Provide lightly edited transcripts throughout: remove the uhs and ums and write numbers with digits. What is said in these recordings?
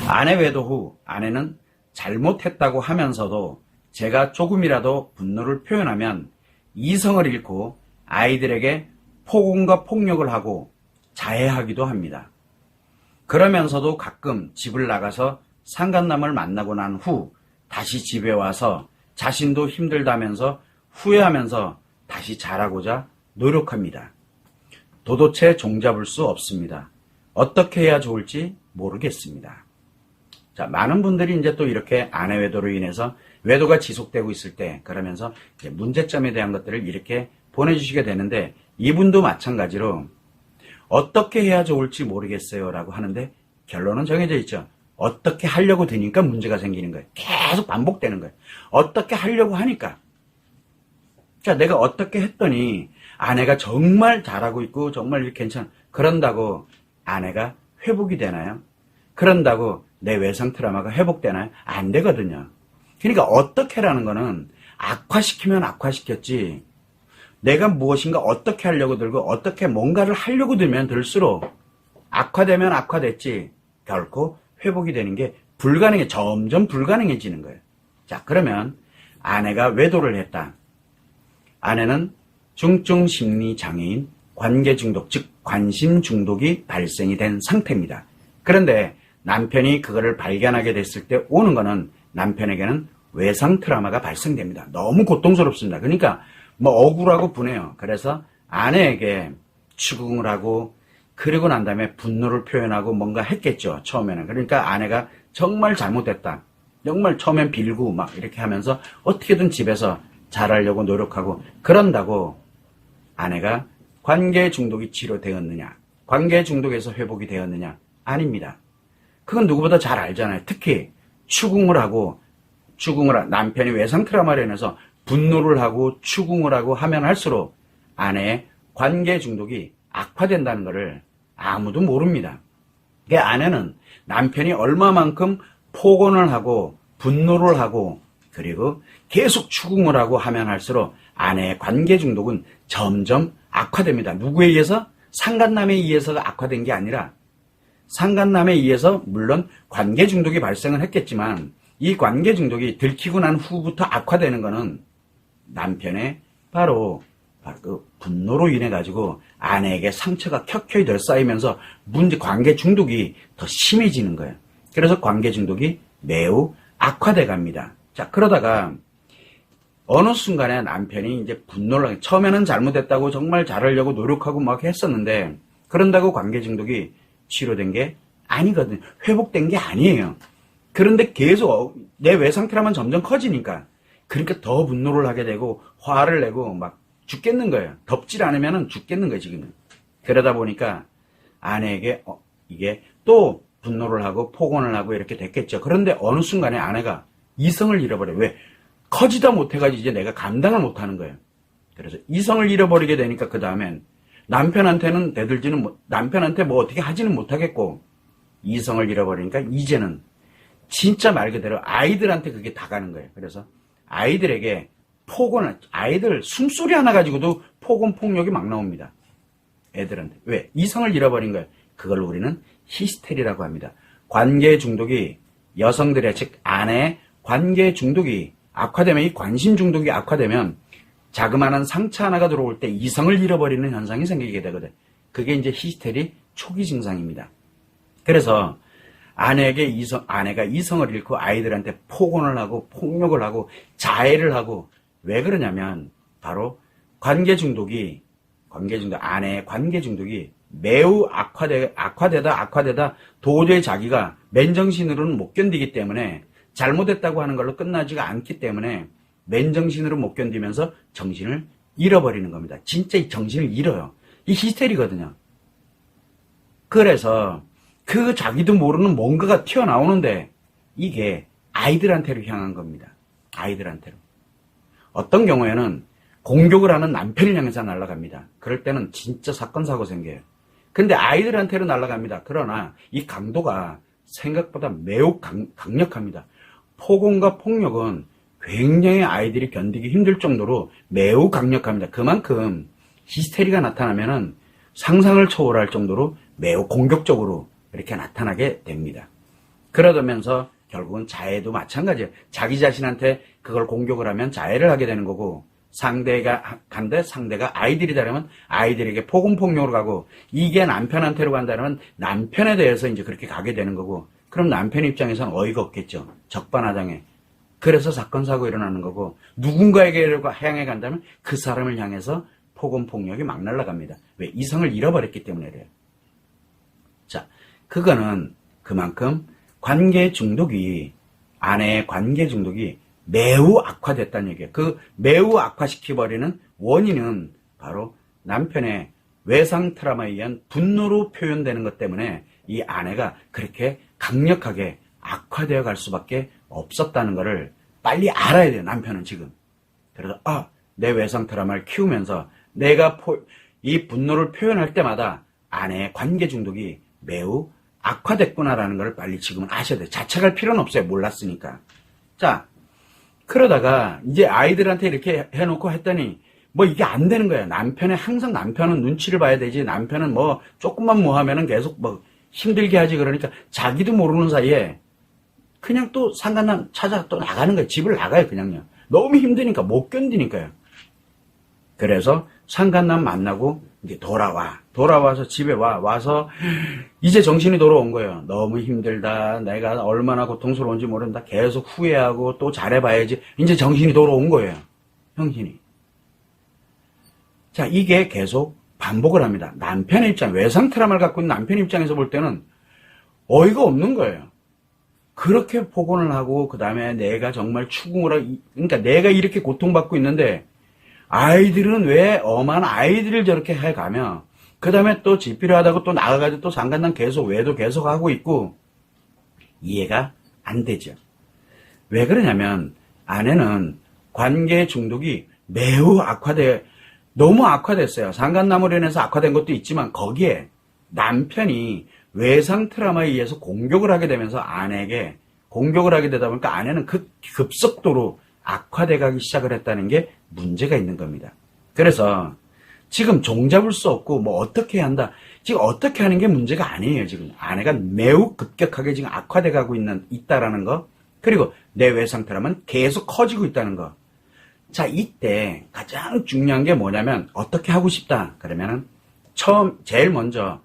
아내 외도 후 아내는 잘못했다고 하면서도 제가 조금이라도 분노를 표현하면 이성을 잃고 아이들에게 폭언과 폭력을 하고 자해하기도 합니다. 그러면서도 가끔 집을 나가서 상간남을 만나고 난 후 다시 집에 와서 자신도 힘들다면서 후회하면서 다시 잘하고자 노력합니다. 도도체 종잡을 수 없습니다. 어떻게 해야 좋을지 모르겠습니다. 자, 많은 분들이 이제 또 이렇게 아내 외도로 인해서 외도가 지속되고 있을 때 그러면서 이제 문제점에 대한 것들을 이렇게 보내주시게 되는데, 이분도 마찬가지로 어떻게 해야 좋을지 모르겠어요 라고 하는데 결론은 정해져 있죠. 어떻게 하려고 드니까 문제가 생기는 거예요. 계속 반복되는 거예요. 어떻게 하려고 하니까. 자, 내가 어떻게 했더니 아내가 정말 잘하고 있고 정말 괜찮아. 그런다고 아내가 회복이 되나요? 그런다고 내 외상 트라우마가 회복되나요? 안 되거든요. 그러니까 어떻게라는 거는 악화시키면 악화시켰지, 내가 무엇인가 어떻게 하려고 들고 어떻게 뭔가를 하려고 들면 들수록 악화되면 악화됐지 결코 회복이 되는 게 불가능해, 점점 불가능해지는 거예요. 자, 그러면 아내가 외도를 했다. 아내는 중증 심리 장애인 관계 중독, 즉 관심 중독이 발생이 된 상태입니다. 그런데 남편이 그거를 발견하게 됐을 때 오는 거는 남편에게는 외상 트라우마가 발생됩니다. 너무 고통스럽습니다. 그러니까 뭐 억울하고 분해요. 그래서 아내에게 추궁을 하고 그리고 난 다음에 분노를 표현하고 뭔가 했겠죠. 처음에는. 그러니까 아내가 정말 잘못했다. 정말 처음엔 빌고 막 이렇게 하면서 어떻게든 집에서 잘하려고 노력하고, 그런다고 아내가 관계 중독이 치료되었느냐, 관계 중독에서 회복이 되었느냐? 아닙니다. 그건 누구보다 잘 알잖아요. 특히 추궁을 하고 남편이 외상 트라우마로 인해서 분노를 하고 추궁을 하고 하면 할수록 아내의 관계 중독이 악화된다는 것을 아무도 모릅니다. 그 아내는 남편이 얼마만큼 폭언을 하고 분노를 하고 그리고 계속 추궁을 하고 하면 할수록 아내의 관계 중독은 점점 악화됩니다. 누구에 의해서? 상간남에 의해서가 악화된 게 아니라, 상간남에 의해서 물론 관계 중독이 발생을 했겠지만 이 관계 중독이 들키고 난 후부터 악화되는 거는 남편의 바로 그 분노로 인해 가지고 아내에게 상처가 켜켜이 덜 쌓이면서 관계 중독이 더 심해지는 거예요. 그래서 관계 중독이 매우 악화돼 갑니다. 자, 그러다가 어느 순간에 남편이 이제 분노를, 처음에는 잘못했다고 정말 잘하려고 노력하고 막 했었는데, 그런다고 관계 중독이 치료된 게 아니거든요. 회복된 게 아니에요. 그런데 계속 내 외상 트라우마는 점점 커지니까, 그러니까 더 분노를 하게 되고 화를 내고 막 죽겠는 거예요. 덮질 않으면 죽겠는 거예요, 지금은. 그러다 보니까 아내에게 이게 또 분노를 하고 폭언을 하고 이렇게 됐겠죠. 그런데 어느 순간에 아내가 이성을 잃어버려요. 왜? 커지다 못해가지고 이제 내가 감당을 못하는 거예요. 그래서 이성을 잃어버리게 되니까 그 다음엔 남편한테는 남편한테 뭐 어떻게 하지는 못하겠고, 이성을 잃어버리니까 이제는 진짜 말 그대로 아이들한테 그게 다 가는 거예요. 그래서 아이들에게 아이들 숨소리 하나 가지고도 폭언, 폭력이 막 나옵니다. 애들한테. 왜? 이성을 잃어버린 거예요. 그걸 우리는 히스테리라고 합니다. 관계 중독이, 여성들의, 즉 아내의 관계 중독이 악화되면, 이 관심 중독이 악화되면 자그마한 상처 하나가 들어올 때 이성을 잃어버리는 현상이 생기게 되거든. 그게 이제 히스테리 초기 증상입니다. 그래서 아내가 이성을 잃고 아이들한테 폭언을 하고 폭력을 하고 자해를 하고, 왜 그러냐면 바로 아내의 관계 중독이 매우 악화되다 도저히 자기가 맨정신으로는 못 견디기 때문에, 잘못했다고 하는 걸로 끝나지가 않기 때문에 맨정신으로 못 견디면서 정신을 잃어버리는 겁니다. 진짜 이 정신을 잃어요. 이 히스테리거든요. 그래서 그 자기도 모르는 뭔가가 튀어나오는데 이게 아이들한테로 향한 겁니다. 아이들한테로. 어떤 경우에는 공격을 하는 남편을 향해서 날아갑니다. 그럴 때는 진짜 사건 사고 생겨요. 근데 아이들한테로 날아갑니다. 그러나 이 강도가 생각보다 매우 강력합니다. 폭언과 폭력은 굉장히 아이들이 견디기 힘들 정도로 매우 강력합니다. 그만큼 히스테리가 나타나면은 상상을 초월할 정도로 매우 공격적으로 이렇게 나타나게 됩니다. 그러면서 결국은 자해도 마찬가지예요. 자기 자신한테 그걸 공격을 하면 자해를 하게 되는 거고, 상대가 간데 상대가 아이들이다라면 아이들에게 폭언폭력으로 가고, 이게 남편한테로 간다면 남편에 대해서 이제 그렇게 가게 되는 거고, 그럼 남편 입장에서는 어이가 없겠죠. 적반하장에. 그래서 사건 사고 일어나는 거고, 누군가에게 향해 간다면 그 사람을 향해서 폭언폭력이 막 날아갑니다. 왜? 이성을 잃어버렸기 때문에 그래요. 자, 그거는 그만큼 관계 중독이, 아내의 관계 중독이 매우 악화됐다는 얘기예요. 그 매우 악화시켜버리는 원인은 바로 남편의 외상 트라우마에 의한 분노로 표현되는 것 때문에 이 아내가 그렇게 강력하게 악화되어 갈 수밖에 없었다는 것을 빨리 알아야 돼요, 남편은 지금. 그래서, 내 외상 트라우마를 키우면서 내가 이 분노를 표현할 때마다 아내의 관계 중독이 매우 악화됐구나라는 걸 빨리 지금은 아셔야 돼요. 자책할 필요는 없어요. 몰랐으니까. 자, 그러다가 이제 아이들한테 이렇게 해놓고 했더니 뭐 이게 안 되는 거예요. 항상 남편은 눈치를 봐야 되지. 남편은 뭐 조금만 뭐 하면은 계속 뭐 힘들게 하지. 그러니까 자기도 모르는 사이에 그냥 또 상간남 찾아 또 나가는 거예요. 집을 나가요, 그냥요. 너무 힘드니까 못 견디니까요. 그래서 상간남 만나고 이제 돌아와서 집에 와서 이제 정신이 돌아온 거예요. 너무 힘들다. 내가 얼마나 고통스러운지 모른다. 계속 후회하고 또 잘해봐야지. 이제 정신이 돌아온 거예요. 형신이. 자, 이게 계속 반복을 합니다. 남편의 입장, 외상 트라우마를 갖고 있는 남편 입장에서 볼 때는 어이가 없는 거예요. 그렇게 폭언을 하고 그 다음에 내가 정말 추궁을 하고, 그러니까 내가 이렇게 고통받고 있는데 아이들은 왜 엄한 아이들을 저렇게 해가며 그 다음에 또 집필요하다고 또 나가가지고 또 상간남 외도 계속 하고 있고, 이해가 안 되죠. 왜 그러냐면 아내는 관계 중독이 매우 너무 악화됐어요. 상간남으로 인해서 악화된 것도 있지만 거기에 남편이 외상 트라우마에 의해서 공격을 하게 되면서 아내에게 공격을 하게 되다 보니까 아내는 급속도로 악화돼 가기 시작을 했다는 게 문제가 있는 겁니다. 그래서 지금 종잡을 수 없고 뭐 어떻게 해야 한다. 지금 어떻게 하는 게 문제가 아니에요. 지금 아내가 매우 급격하게 지금 악화돼 가고 있다라는 거. 그리고 내 외상 트라우마는 계속 커지고 있다는 거. 자, 이때 가장 중요한 게 뭐냐면 어떻게 하고 싶다. 그러면은 제일 먼저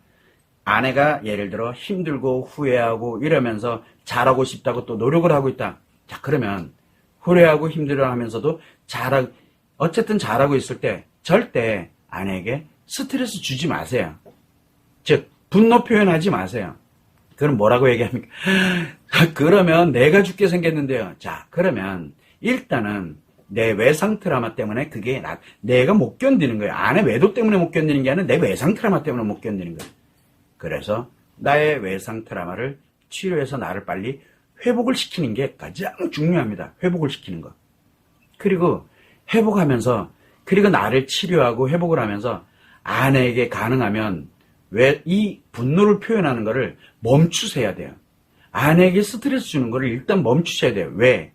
아내가 예를 들어 힘들고 후회하고 이러면서 잘하고 싶다고 또 노력을 하고 있다. 자, 그러면 후회하고 힘들어하면서도 어쨌든 잘하고 있을 때 절대 아내에게 스트레스 주지 마세요. 즉 분노 표현하지 마세요. 그럼 뭐라고 얘기합니까? 그러면 내가 죽게 생겼는데요. 자, 그러면 일단은 내 외상 트라우마 때문에 그게 내가 못 견디는 거예요. 아내 외도 때문에 못 견디는 게 아니라 내 외상 트라우마 때문에 못 견디는 거예요. 그래서 나의 외상 트라우마를 치료해서 나를 빨리 회복을 시키는 게 가장 중요합니다. 회복을 시키는 거. 그리고 회복하면서, 그리고 나를 치료하고 회복을 하면서 아내에게 가능하면 왜 이 분노를 표현하는 거를 멈추셔야 돼요. 아내에게 스트레스 주는 거를 일단 멈추셔야 돼요. 왜?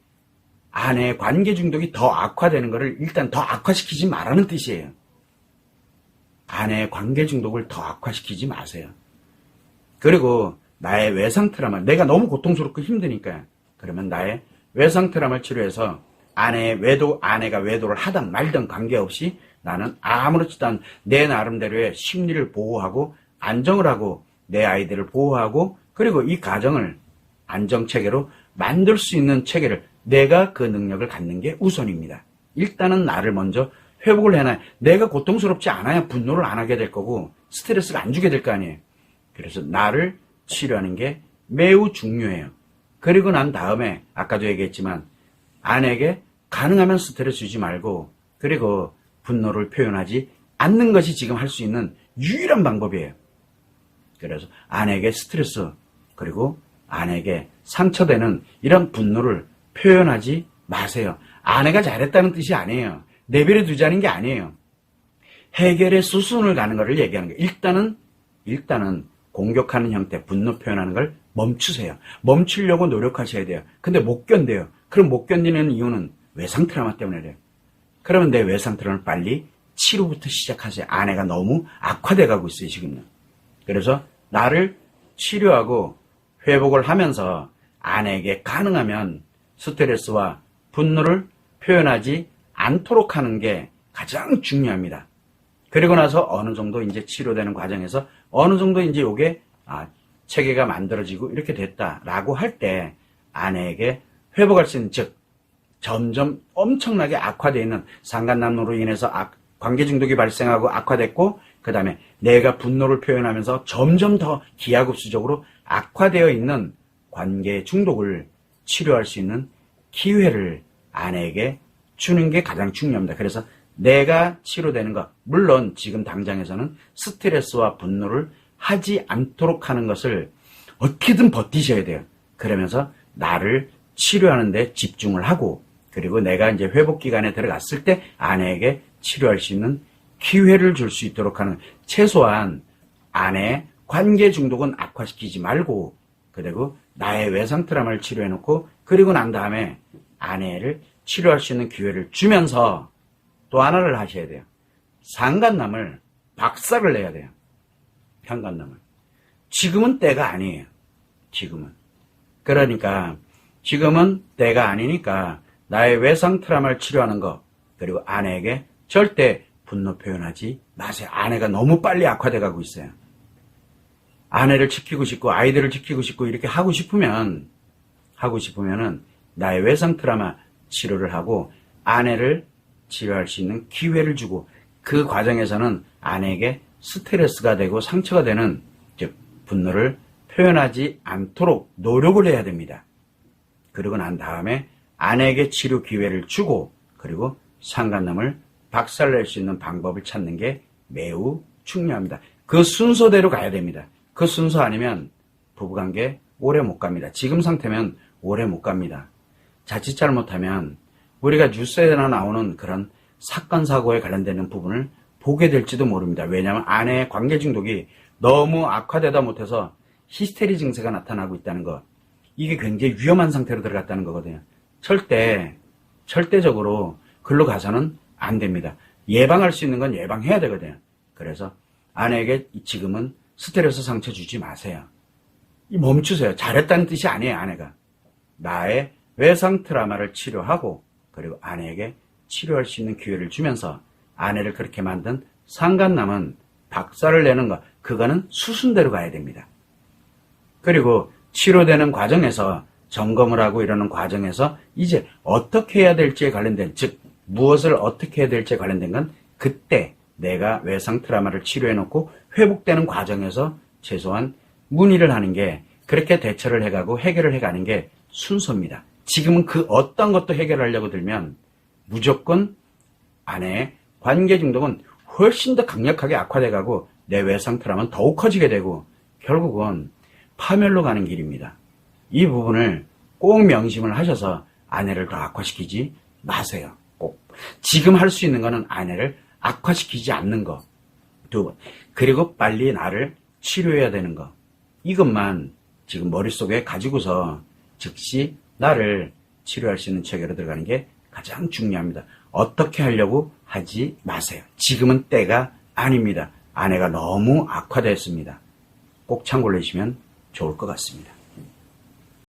아내의 관계 중독이 더 악화되는 거를 일단 더 악화시키지 말라는 뜻이에요. 아내의 관계 중독을 더 악화시키지 마세요. 그리고 나의 외상 트라우마, 내가 너무 고통스럽고 힘드니까, 그러면 나의 외상 트라우마를 치료해서 아내가 외도를 하든 말든 관계없이 나는 아무렇지도 않은 내 나름대로의 심리를 보호하고 안정을 하고 내 아이들을 보호하고, 그리고 이 가정을 안정체계로 만들 수 있는 체계를, 내가 그 능력을 갖는 게 우선입니다. 일단은 나를 먼저 회복을 해놔야, 내가 고통스럽지 않아야 분노를 안 하게 될 거고 스트레스를 안 주게 될 거 아니에요. 그래서 나를 치료하는 게 매우 중요해요. 그리고 난 다음에 아까도 얘기했지만 아내에게 가능하면 스트레스 주지 말고, 그리고 분노를 표현하지 않는 것이 지금 할 수 있는 유일한 방법이에요. 그래서 아내에게 스트레스, 그리고 아내에게 상처되는 이런 분노를 표현하지 마세요. 아내가 잘했다는 뜻이 아니에요. 내버려 두자는 게 아니에요. 해결의 수순을 가는 것을 얘기하는 거예요. 일단은 공격하는 형태, 분노 표현하는 걸 멈추세요. 멈추려고 노력하셔야 돼요. 근데 못 견뎌요. 그럼 못 견디는 이유는 외상 트라우마 때문에 그래요. 그러면 내 외상 트라우마를 빨리 치료부터 시작하세요. 아내가 너무 악화돼 가고 있어요, 지금은. 그래서 나를 치료하고 회복을 하면서 아내에게 가능하면 스트레스와 분노를 표현하지 않도록 하는 게 가장 중요합니다. 그리고 나서 어느 정도 이제 치료되는 과정에서 어느 정도 이제 요게 체계가 만들어지고 이렇게 됐다라고 할 때 아내에게 회복할 수 있는, 즉 점점 엄청나게 악화되어 있는 상간남노로 인해서 관계 중독이 발생하고 악화됐고, 그 다음에 내가 분노를 표현하면서 점점 더 기하급수적으로 악화되어 있는 관계 중독을 치료할 수 있는 기회를 아내에게 주는 게 가장 중요합니다. 그래서 내가 치료되는 것, 물론 지금 당장에서는 스트레스와 분노를 하지 않도록 하는 것을 어떻게든 버티셔야 돼요. 그러면서 나를 치료하는 데 집중을 하고, 그리고 내가 이제 회복 기간에 들어갔을 때 아내에게 치료할 수 있는 기회를 줄 수 있도록 하는, 최소한 아내의 관계 중독은 악화시키지 말고, 그리고 나의 외상 트라우마를 치료해놓고, 그리고 난 다음에 아내를 치료할 수 있는 기회를 주면서 또 하나를 하셔야 돼요. 상간남을 박살을 내야 돼요. 상간남을. 지금은 때가 아니에요. 지금은. 그러니까 지금은 때가 아니니까 나의 외상 트라우마를 치료하는 것, 그리고 아내에게 절대 분노 표현하지 마세요. 아내가 너무 빨리 악화돼 가고 있어요. 아내를 지키고 싶고 아이들을 지키고 싶고 이렇게 하고 싶으면은 나의 외상 트라우마 치료를 하고 아내를 치료할 수 있는 기회를 주고, 그 과정에서는 아내에게 스트레스가 되고 상처가 되는, 즉 분노를 표현하지 않도록 노력을 해야 됩니다. 그러고 난 다음에 아내에게 치료 기회를 주고, 그리고 상간남을 박살낼 수 있는 방법을 찾는 게 매우 중요합니다. 그 순서대로 가야 됩니다. 그 순서 아니면 부부관계 오래 못 갑니다. 지금 상태면 오래 못 갑니다. 자칫 잘못하면 우리가 뉴스에나 나오는 그런 사건 사고에 관련되는 부분을 보게 될지도 모릅니다. 왜냐하면 아내의 관계 중독이 너무 악화되다 못해서 히스테리 증세가 나타나고 있다는 것, 이게 굉장히 위험한 상태로 들어갔다는 거거든요. 절대적으로 글로 가서는 안 됩니다. 예방할 수 있는 건 예방해야 되거든요. 그래서 아내에게 지금은 스트레스 상처 주지 마세요. 멈추세요. 잘했다는 뜻이 아니에요. 아내가 나의 외상 트라우마를 치료하고, 그리고 아내에게 치료할 수 있는 기회를 주면서 아내를 그렇게 만든 상간남은 박살을 내는 것, 그거는 수순대로 가야 됩니다. 그리고 치료되는 과정에서 점검을 하고 이러는 과정에서 이제 어떻게 해야 될지에 관련된, 즉 무엇을 어떻게 해야 될지에 관련된 건 그때 내가 외상 트라우마를 치료해놓고 회복되는 과정에서 최소한 문의를 하는 게, 그렇게 대처를 해가고 해결을 해가는 게 순서입니다. 지금은 그 어떤 것도 해결하려고 들면 무조건 아내의 관계 중독은 훨씬 더 강력하게 악화돼가고 내 외상 트라우마는 더욱 커지게 되고 결국은 파멸로 가는 길입니다. 이 부분을 꼭 명심을 하셔서 아내를 더 악화시키지 마세요. 꼭. 지금 할 수 있는 거는 아내를 악화시키지 않는 거. 두 번. 그리고 빨리 나를 치료해야 되는 거. 이것만 지금 머릿속에 가지고서 즉시 나를 치료할 수 있는 체계로 들어가는 게 가장 중요합니다. 어떻게 하려고 하지 마세요. 지금은 때가 아닙니다. 아내가 너무 악화됐습니다. 꼭 참고를 해주시면 좋을 것 같습니다.